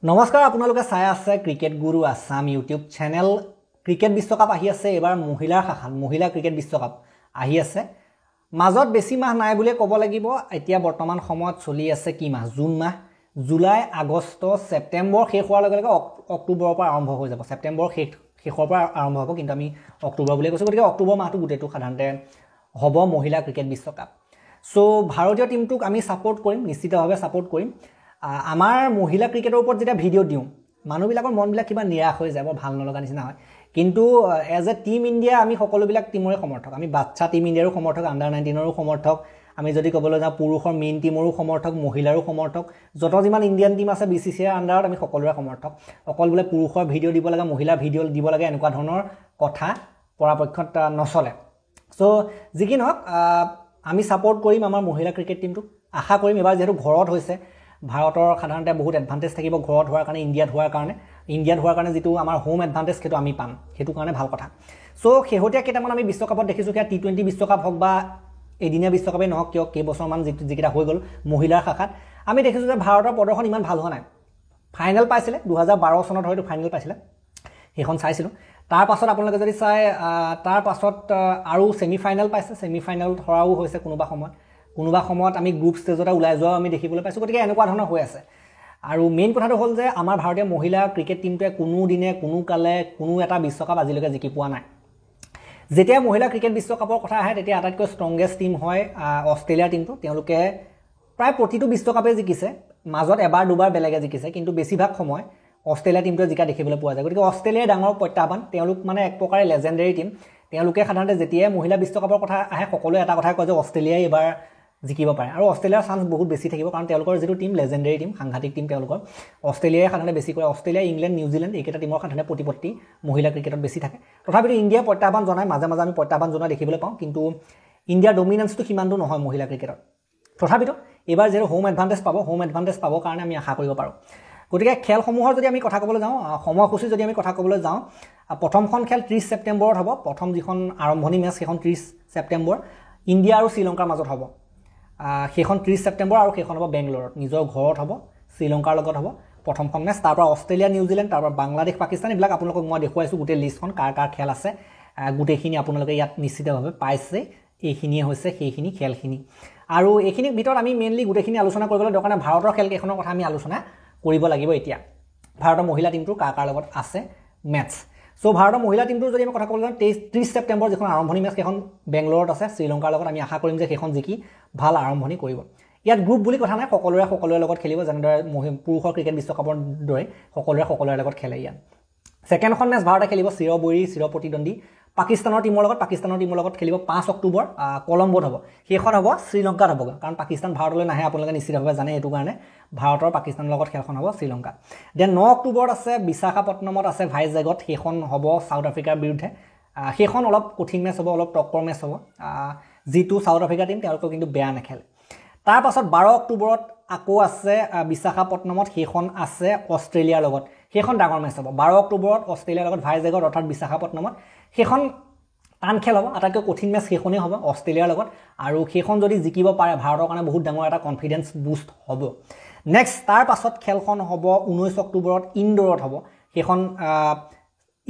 নমস্কাৰ আপোনালোকে চাই আছে ক্ৰিকেট গুৰু আসাম ইউটিউব চেনেল ক্ৰিকেট বিশ্বকাপ আহি আছে এবাৰ মহিলাৰ শাখাত মহিলা ক্ৰিকেট বিশ্বকাপ আহি আছে মাজত বেছি মাহ নাই বুলি ক'ব লাগিব এতিয়া বৰ্তমান সময়ত চলি আছে কি মাহ জুন মাহ জুলাই আগষ্ট ছেপ্টেম্বৰ শেষ হোৱাৰ লগে লগে অক্টোবৰৰ পৰা আৰম্ভ হৈ যাব ছেপ্টেম্বৰ শেষৰ পৰা আৰম্ভ হ'ব কিন্তু আমি অক্টোবৰ বুলি কৈছো গতিকে অক্টোবৰ মাহটো গুটেটো সাধাৰণতে হ'ব মহিলা ক্ৰিকেট বিশ্বকাপ সো ভাৰতীয় টিমটোক আমি সাপোৰ্ট কৰিম নিশ্চিতভাৱে সাপোৰ্ট কৰিম আমাৰ মহিলা ক্ৰিকেটৰ ওপৰত যেটা ভিডিও দিও মানুহবিলাকৰ মনবিলাক কিবা নিৰাশ হৈ যাব ভাল নলগা নিচিনা হয় কিন্তু এজ এ টিম ইন্ডিয়া আমি সকলোবিলাক টিমৰে সমৰ্থক আমি বাচ্চা টিম ইন্ডিয়াৰো সমৰ্থক আন্ডাৰ 19ৰো সমৰ্থক আমি যদি ক'বলৈ যাওঁ পুৰুষৰ মেইন টিমৰো সমৰ্থক মহিলাৰো সমৰ্থক যত যিমান ইন্ডিয়ান টিম আছে বিসিসিআই আন্ডাৰত আমি সকলোৰে সমৰ্থক অকল বলে পুৰুষৰ ভিডিও দিব লাগে মহিলা ভিডিও দিব লাগে এনেকুৱা ধৰণৰ কথা পৰাপক্ষত নচলে সো যিকি নহক আমি সাপোৰ্ট কৰিম আমাৰ মহিলা ক্ৰিকেট টিমটোক আশা কৰিম এবাৰ যেহেতু ঘৰত হৈছে ভাৰতৰ সাধাৰণতে বহুত এডভান্টেজ থাকিব ঘৰত হোৱাৰ কাৰণে ইণ্ডিয়াত হোৱাৰ কাৰণে যেটো আমাৰ হোম এডভান্টেজ কেটো আমি পাম হেতু কাৰণে ভাল কথা সো হেহতিয়া কেটামান আমি বিশ্বকাপত দেখিছো কি টি20 বিশ্বকাপ হক বা এদিনীয়া বিশ্বকাপে নহক কিয় কে বছৰমান যিকিটা হৈ গল মহিলাৰ শাখাত আমি দেখিছো যে ভাৰতৰ প্ৰদৰ্শন ইমান ভাল হোৱা নাই ফাইনেল পাইছিলে 2012 চনত হয়তো ফাইনেল পাইছিলে হেখন চাইছিলো তাৰ পাছত আপোনালোকে যদি চাই তাৰ পাছত আৰু সেমি ফাইনেল পাইছে সেমি ফাইনেল ধৰাও হৈছে কোনোবা সময়ত আমি গ্ৰুপ ষ্টেজটা ওলাই যোৱা আমি দেখিবলৈ পাইছো গতিকে এনেকুৱা ধৰণৰ হৈ আছে আৰু মেইন কথাটো হ'ল যে আমাৰ ভাৰতীয় মহিলা ক্ৰিকেট টিমটোৱে কোনো দিনে কোনো কালে কোনো এটা বিশ্বকাপ আজিলৈকে জিকি পোৱা নাই যেতিয়া মহিলা ক্ৰিকেট বিশ্বকাপৰ কথা আহে তেতিয়া আটাইতকৈ ষ্ট্ৰংগেষ্ট টিম হয় অষ্ট্ৰেলিয়াৰ টিমটো তেওঁলোকে প্ৰায় প্ৰতিটো বিশ্বকাপে জিকিছে মাজত এবাৰ দুবাৰ বেলেগে জিকিছে কিন্তু বেছিভাগ সময় অষ্ট্ৰেলিয়া টিমটোৱে জিকা দেখিবলৈ পোৱা যায় গতিকে অষ্ট্ৰেলিয়াৰ ডাঙৰ প্ৰত্যাহ্বান তেওঁলোক মানে এক প্ৰকাৰে লেজেণ্ডাৰী টিম তেওঁলোকে সাধাৰণতে যেতিয়া মহিলা বিশ্বকাপৰ কথা আহে সকলোৱে এটা কথাই কয় যে অষ্ট্ৰেলিয়াই এবাৰ জিকিব পাৰে আৰু অষ্ট্ৰেলিয়াৰ চান্স বহুত বেছি থাকিব কাৰণ তেওঁলোকৰ যেটো টিম লেজেণ্ডাৰী টিম সাংঘাতিক টিম তেওঁলোকৰ অষ্ট্ৰেলিয়াই সাধাৰণতে বেছি কৰে অষ্ট্ৰেলিয়া ইংলেণ্ড নিউজিলেণ্ড এইকেইটা টিমৰ সাধাৰণতে প্ৰতিপত্তি মহিলা ক্ৰিকেটত বেছি থাকে তথাপিও ইণ্ডিয়া প্ৰত্যাহ্বান জনাই মাজে মাজে আমি প্ৰত্যাহ্বান জনা দেখিবলৈ পাওঁ কিন্তু ইণ্ডিয়াৰ ডমিনেন্সটো কিমানটো নহয় মহিলা ক্ৰিকেটত তথাপিও এবাৰ যেটো হোম এডভান্টেজ পাব কাৰণে আমি আশা কৰিব পাৰো গতিকে খেলসমূহৰ যদি আমি কথা ক'বলৈ যাওঁ সময়সূচী যদি আমি কথা ক'বলৈ যাওঁ প্ৰথমখন খেল 30 ছেপ্টেম্বৰত হ'ব প্ৰথম যিখন আৰম্ভণি মেচ সেইখন 30 ছেপ্টেম্বৰ ইণ্ডিয়া আৰু শ্ৰীলংকাৰ মাজত হ'ব সেইখন 30 ছেপ্টেম্বৰ আৰু সেইখন হ'ব বেংগলোৰত নিজৰ ঘৰত হ'ব শ্ৰীলংকাৰ লগত হ'ব প্ৰথমখন মেচ তাৰ পৰা অষ্ট্ৰেলিয়া নিউজিলেণ্ড তাৰ পৰা বাংলাদেশ পাকিস্তান এইবিলাক আপোনালোকক মই দেখুৱাইছো গোটেই লিষ্টখন কাৰ খেল আছে গোটেইখিনি আপোনালোকে ইয়াত নিশ্চিতভাৱে পাইছে এইখিনিয়ে হৈছে সেইখিনি খেলখিনি আৰু এইখিনিৰ ভিতৰত আমি মেইনলি গোটেইখিনি আলোচনা কৰিবলৈ দৰকাৰ নাই ভাৰতৰ খেল কেইখনৰ কথা আমি আলোচনা কৰিব লাগিব এতিয়া ভাৰতৰ মহিলা টিমটোৰ কাৰ লগত আছে মেচ সো ভাৰতৰ মহিলা টিমটোৰ যদি আমি কথা ক'বলৈ যাওঁ 30 ছেপ্টেম্বৰ যিখন আৰম্ভণি মেচ সেইখন বেংগলোৰত আছে শ্ৰীলংকাৰ লগত আমি আশা কৰিম যে সেইখন জিকি ভাল আৰম্ভণি কৰিব ইয়াত গ্ৰুপ বুলি কথা নাই সকলোৰে লগত খেলিব যেনেদৰে পুৰুষৰ ক্ৰিকেট বিশ্বকাপৰ দৰে সকলোৰে লগত খেলে ইয়াত সেকেণ্ডখন মেচ ভাৰতে খেলিব চিৰপ্ৰতিদ্বন্দ্বী পাকিস্তানৰ টিমৰ লগত খেলিব 5 অক্টোবৰ কলম্বোত হ'ব সেইখন হ'ব শ্ৰীলংকাত হ'ব কাৰণ পাকিস্তান ভাৰতলৈ নাহে আপোনালোকে নিশ্চিতভাৱে জানে এটো কাৰণে ভাৰতৰ পাকিস্তানৰ লগত খেলখন হ'ব শ্ৰীলংকা দেন 9 অক্টোবৰত আছে বিশাখাপট্টনমত আছে ভাইজেগত সেইখন হ'ব সাউথ আফ্ৰিকাৰ বিৰুদ্ধে সেইখন অলপ কঠিন মেচ হ'ব অলপ টক্কৰ মেচ হ'ব জিটো সাউথ আফ্ৰিকা টিম তেওঁলোকে কিন্তু বেয়া নেখেলে তাৰ পাছত 12 অক্টোবৰত আকৌ আছে বিশাখাপট্টনমত সেইখন আছে অষ্ট্ৰেলিয়াৰ লগত সেইখন ডাঙৰ মেচ হ'ব 12 অক্টোবৰত অষ্ট্ৰেলিয়াৰ লগত ভাইজেগত অৰ্থাৎ বিশাখাপট্টনমত সেইখন টান খেল হ'ব আটাইতকৈ কঠিন মেচ সেইখনেই হ'ব অষ্ট্ৰেলিয়াৰ লগত আৰু সেইখন যদি জিকিব পাৰে ভাৰতৰ কাৰণে বহুত ডাঙৰ এটা কনফিডেন্স বুষ্ট হ'ব নেক্সট তাৰ পাছত খেলখন হ'ব 19 অক্টোবৰত ইনডোৰত হ'ব সেইখন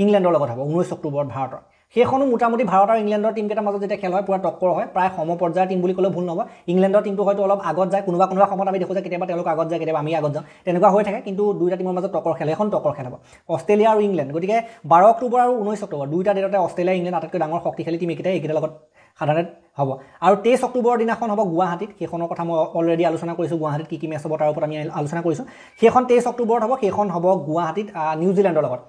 ইংলেণ্ডৰ লগত হ'ব 19 অক্টোবৰত ভাৰতৰ সেইখনো মোটামুটি ভাৰত আৰু ইংলেণ্ডৰ টিমকেইটাৰ মাজত যেতিয়া খেল হয় পুৰা টক্কৰ হয় প্ৰায় সমপৰ্যায়ৰ টিম বুলি ক'লে ভুল নহব ইংলেণ্ডৰ টিমটো হয়তো অলপ আগত যায় কোনোবা সময়ত আমি দেখো যে কেতিয়াবা তেওঁলোক আগত যায় কেতিয়াবা আমি আগত যাওঁ তেনেকুৱা হৈ থাকে কিন্তু দুইটা টিমৰ মাজত টক্কৰ খেল এখন টক্কৰ খেল হ'ব অষ্ট্ৰেলিয়া আৰু ইংলেণ্ড গতিকে 12 অক্টোবৰ আৰু 19 অক্টোবৰ দুইটা ডেটতে অষ্ট্ৰেলিয়া ইংলেণ্ড আটাইতকৈ ডাঙৰ শক্তিশালী টিম এইকেইটাৰ লগত সাধাৰণতে হ'ব আৰু 23 অক্টোবৰৰ দিনাখন হ'ব গুৱাহাটীত সেইখনৰ কথা মই অলৰেডি আলোচনা কৰিছো গুৱাহাটীত কি মেচ হ'ব তাৰ ওপৰত আমি আলোচনা কৰিছো সেইখন 23 অক্টোবৰত হ'ব সেইখন হ'ব গুৱাহাটীত নিউজিলেণ্ডৰ লগত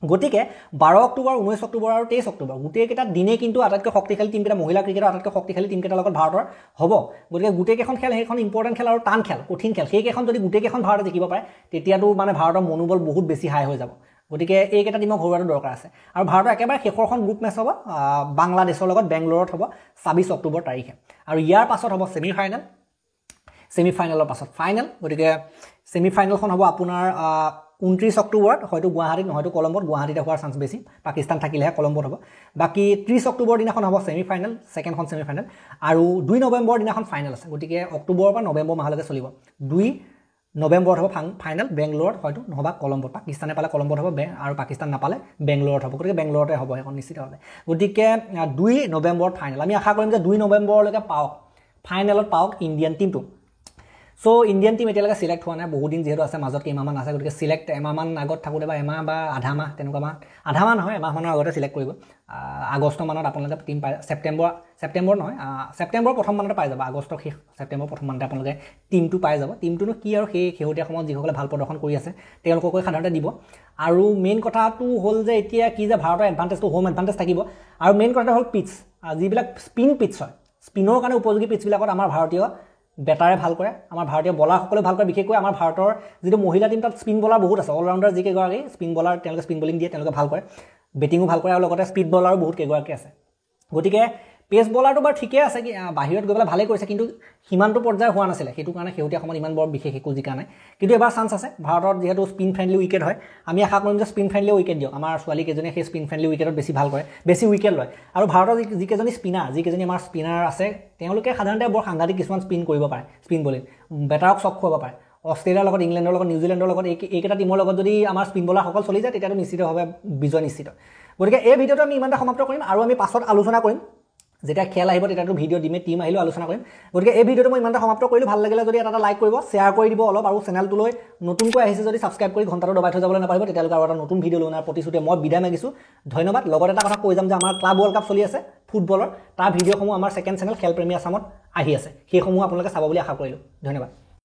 গতিকে 12 অক্টোবৰ 19 অক্টোবৰ আৰু 23 অক্টোবৰ গোটেইকেইটা দিনে কিন্তু আটাইতকৈ শক্তিশালী টিমকেইটা মহিলা ক্ৰিকেটৰ আটাইতকৈ শক্তিশালী টিমকেইটাৰ লগত ভাৰতৰ হ'ব গতিকে গোটেইকেইখন খেল সেইখন ইম্পৰ্টেণ্ট খেল আৰু টান খেল কঠিন খেল সেইকেইখন যদি গোটেইকেইখন ভাৰতে জিকিব পাৰে তেতিয়াতো মানে ভাৰতৰ মনোবল বহুত বেছি হাই হৈ যাব গতিকে এইকেইটা টিমক হৰুৱাটো দৰকাৰ আছে আৰু ভাৰতৰ একেবাৰে শেষৰখন গ্ৰুপ মেচ হ'ব বাংলাদেশৰ লগত বেংগলোৰত হ'ব 26 অক্টোবৰ তাৰিখে আৰু ইয়াৰ পাছত হ'ব ছেমিফাইনেলৰ পাছত ফাইনেল গতিকে ছেমিফাইনেলখন হ'ব আপোনাৰ 29 অক্টোবৰত হয়তো গুৱাহাটীত নহয়তো কলম্বোত গুৱাহাটীতে হোৱাৰ চান্স বেছি পাকিস্তান থাকিলেহে কলম্বোত হ'ব বাকি 30 অক্টোবৰ দিনাখন হ'ব ছেমিফাইনেল সেকেণ্ডখন ছেমিফাইনেল আৰু 2 নৱেম্বৰ দিনাখন ফাইনেল আছে গতিকে অক্টোবৰৰ পৰা নৱেম্বৰ মাহলৈকে চলিব 2 নৱেম্বৰত হ'ব ফাইনেল বেংগলোৰত হয়তো নহবা কলম্বোত পাকিস্তানে পালে কলম্বোত হ'ব আৰু পাকিস্তান নাপালে বেংগলোৰত হ'ব গতিকে বেংগলোৰতে হ'ব এখন নিশ্চিতভাৱে গতিকে 2 নৱেম্বৰত ফাইনেল আমি আশা কৰিম যে 2 নৱেম্বৰলৈকে পাওক ফাইনেলত পাওক ইণ্ডিয়ান টিমটো সো ইণ্ডিয়ান টিম এতিয়ালৈকে সিলেক্ট হোৱা নাই বহুত দিন যেহেতু আছে মাজত কেইমাহমান আছে গতিকে সিলেক্ট এমাহমান আগত থাকোঁতে বা এমাহ বা আধা মাহ তেনেকুৱা মাহ আধা মাহ নহয় এমাহমানৰ আগতে সিলেক্ট কৰিব আগষ্ট মানত আপোনালোকে টিম পাই ছেপ্টেম্বৰ নহয় ছেপ্টেম্বৰ প্ৰথম মানতে পাই যাব আগষ্টৰ শেষ ছেপ্টেম্বৰ প্ৰথম মানতে আপোনালোকে টিমটো পাই যাব টিমটোনো কি আৰু সেই শেহতীয়া সময়ত যিসকলে ভাল প্ৰদৰ্শন কৰি আছে তেওঁলোককৈ সাধাৰণতে দিব আৰু মেইন কথাটো হ'ল যে এতিয়া কি যে ভাৰতৰ এডভান্টেজটো হোম এডভান্টেজ থাকিব আৰু মেইন কথাটো হ'ল পিটছ যিবিলাক স্পিন পিটছ হয় স্পিনৰ কাৰণে উপযোগী পিটছবিলাকত আমাৰ ভাৰতীয় বেটাৰে ভাল কৰে আমাৰ ভাৰতীয় বলাৰসকলে ভাল কৰে বিশেষকৈ আমাৰ ভাৰতৰ যিটো মহিলা টিম তাত স্পিন বলাৰ বহুত আছে অলৰাউণ্ডাৰ যিকেইগৰাকী স্পিন বলাৰ তেওঁলোকে স্পিন বলিং দিয়ে তেওঁলোকে ভাল কৰে বেটিঙো ভাল কৰে আৰু লগতে স্পীড বলাৰো বহুত কেইগৰাকী আছে গতিকে পেস বলাৰটো বাৰু ঠিকে আছে কি বাহিৰত গৈ পেলাই ভালেই কৰিছে কিন্তু সিমানটো পৰ্যায় হোৱা নাছিলে সেইটো কাৰণে শেহতীয়া সময়ত ইমান বৰ বিশেষ একো জিকা নাই কিন্তু এবাৰ চান্স আছে ভাৰতত যিহেতু স্পিন ফ্ৰেণ্ডলি উইকেট হয় আমি আশা কৰিম যে স্পিন ফ্ৰেণ্ডলি উইকেট দিয়ক আমাৰ ছোৱালীকেইজনীয়ে সেই স্পিন ফ্ৰেণ্ডলি উইকেটত বেছি ভাল কৰে বেছি উইকেট লয় আৰু ভাৰতৰ যিকেইজনী যিকেইজনী আমাৰ স্পিনাৰ আছে তেওঁলোকে সাধাৰণতে বৰ সাংঘাতিক কিছুমান স্পিন কৰিব পাৰে স্পিন বলিং বেটাৰক চক খুৱাব পাৰে অষ্ট্ৰেলিয়াৰ লগত ইংলেণ্ডৰ লগত নিউজিলেণ্ডৰ লগত এইকেইটা টিমৰ লগত যদি আমাৰ স্পিন বলাৰসকল চলি যায় তেতিয়াতো নিশ্চিতভাৱে বিজয় নিশ্চিত গতিকে এই ভিডিঅ'টো আমি ইমানটা সমাপ্ত কৰিম আৰু আমি পাছত আলোচনা কৰিম যেতিয়া খেল আহিব তেতিয়াতো ভিডিঅ' দিমে টিম আহিলেও আলোচনা কৰিম গতিকে এই ভিডিঅ'টো মই ইমানটা সমাপ্ত কৰিলোঁ ভাল লাগিলে যদি এটা লাইক কৰিব শ্বেয়াৰ কৰি দিব অলপ আৰু চেনেলটোলৈ নতুনকৈ আহিছে যদি ছাবস্ক্ৰাইব কৰি ঘণ্টাটো দবাই থৈ যাবলৈ নাপাৰিব তেতিয়ালৈকে আৰু এটা নতুন ভিডিঅ' লৈ অনাৰ প্ৰতিশ্ৰুতিৰে মই বিদায় মাগিছোঁ ধন্যবাদ লগত এটা কথা কৈ যাম যে আমাৰ ক্লাব ৱৰ্ল্ড কাপ চলি আছে ফুটবলৰ তাৰ ভিডিঅ'সমূহ আমাৰ ছেকেণ্ড চেনেল খেলপ্ৰেমী আছামত আহি আছে সেইসমূহ আপোনালোকে চাব বুলি আশা কৰিলোঁ ধন্যবাদ